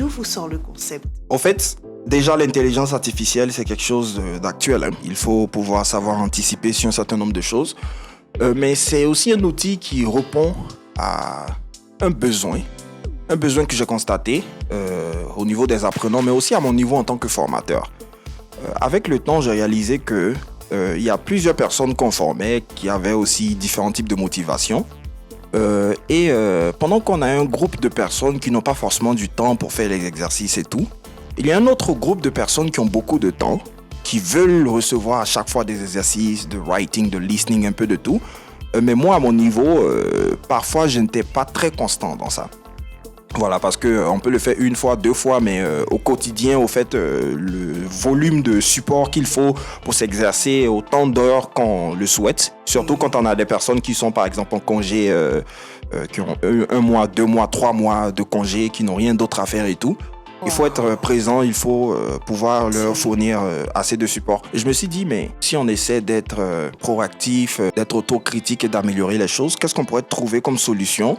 D'où vous sort le concept? En fait, déjà l'intelligence artificielle, c'est quelque chose d'actuel. Hein. Il faut pouvoir savoir anticiper sur un certain nombre de choses. Mais c'est aussi un outil qui répond à un besoin que j'ai constaté au niveau des apprenants, mais aussi à mon niveau en tant que formateur. Avec le temps, j'ai réalisé que il y a plusieurs personnes conformées qui avaient aussi différents types de motivations. Pendant qu'on a un groupe de personnes qui n'ont pas forcément du temps pour faire les exercices et tout, il y a un autre groupe de personnes qui ont beaucoup de temps, qui veulent recevoir à chaque fois des exercices de writing, de listening, un peu de tout. Mais moi, à mon niveau, parfois, je n'étais pas très constant dans ça. Voilà, parce qu'on peut le faire une fois, deux fois, mais au quotidien, au fait, le volume de support qu'il faut pour s'exercer autant d'heures qu'on le souhaite, surtout quand on a des personnes qui sont par exemple en congé, qui ont un mois, 2 mois, 3 mois de congé, qui n'ont rien d'autre à faire et tout. Il faut être présent, il faut pouvoir leur fournir assez de support. Et je me suis dit, mais si on essaie d'être proactif, d'être autocritique et d'améliorer les choses, qu'est-ce qu'on pourrait trouver comme solution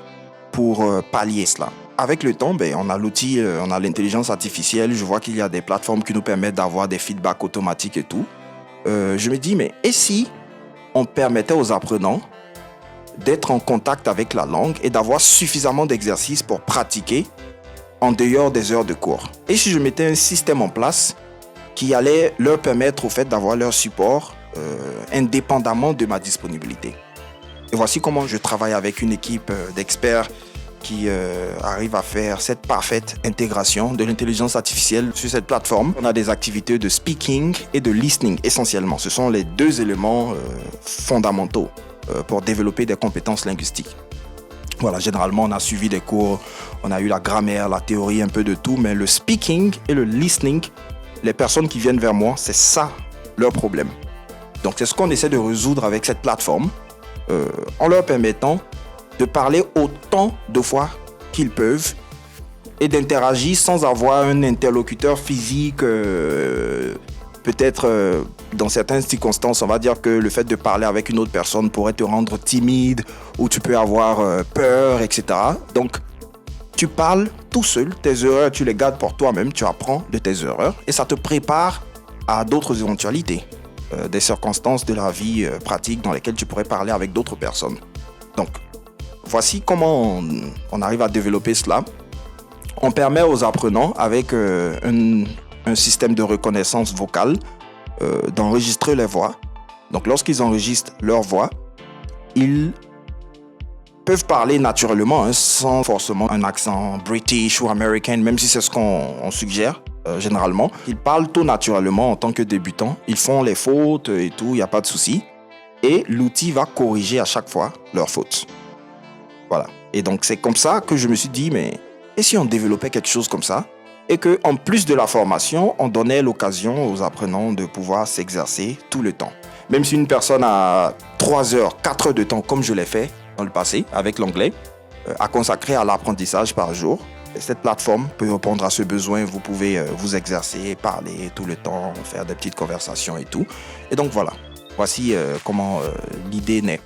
pour pallier cela? Avec le temps, on a l'outil, on a l'intelligence artificielle. Je vois qu'il y a des plateformes qui nous permettent d'avoir des feedbacks automatiques et tout. Je me dis, mais et si on permettait aux apprenants d'être en contact avec la langue et d'avoir suffisamment d'exercices pour pratiquer en dehors des heures de cours? Et si je mettais un système en place qui allait leur permettre au fait d'avoir leur support indépendamment de ma disponibilité? Et voici comment je travaille avec une équipe d'experts qui arrive à faire cette parfaite intégration de l'intelligence artificielle sur cette plateforme. On a des activités de speaking et de listening essentiellement. Ce sont les deux éléments fondamentaux pour développer des compétences linguistiques. Voilà, généralement, on a suivi des cours, on a eu la grammaire, la théorie, un peu de tout, mais le speaking et le listening, les personnes qui viennent vers moi, c'est ça leur problème. Donc, c'est ce qu'on essaie de résoudre avec cette plateforme en leur permettant de parler autant de fois qu'ils peuvent et d'interagir sans avoir un interlocuteur physique. Peut-être dans certaines circonstances, on va dire que le fait de parler avec une autre personne pourrait te rendre timide ou tu peux avoir peur, etc. Donc, tu parles tout seul, tes erreurs, tu les gardes pour toi-même, tu apprends de tes erreurs et ça te prépare à d'autres éventualités, des circonstances de la vie pratique dans lesquelles tu pourrais parler avec d'autres personnes. Donc, voici comment on arrive à développer cela. On permet aux apprenants, avec un système de reconnaissance vocale, d'enregistrer les voix. Donc, lorsqu'ils enregistrent leur voix, ils peuvent parler naturellement, sans forcément un accent british ou américain, même si c'est ce qu'on suggère généralement. Ils parlent tout naturellement en tant que débutants. Ils font les fautes et tout, il n'y a pas de souci. Et l'outil va corriger à chaque fois leurs fautes. Voilà. Et donc, c'est comme ça que je me suis dit, mais et si on développait quelque chose comme ça et qu'en plus de la formation, on donnait l'occasion aux apprenants de pouvoir s'exercer tout le temps. Même si une personne a 3 heures, 4 heures de temps, comme je l'ai fait dans le passé avec l'anglais, à consacrer à l'apprentissage par jour, cette plateforme peut répondre à ce besoin. Vous pouvez vous exercer, parler tout le temps, faire des petites conversations et tout. Et donc, voilà. Voici comment l'idée naît.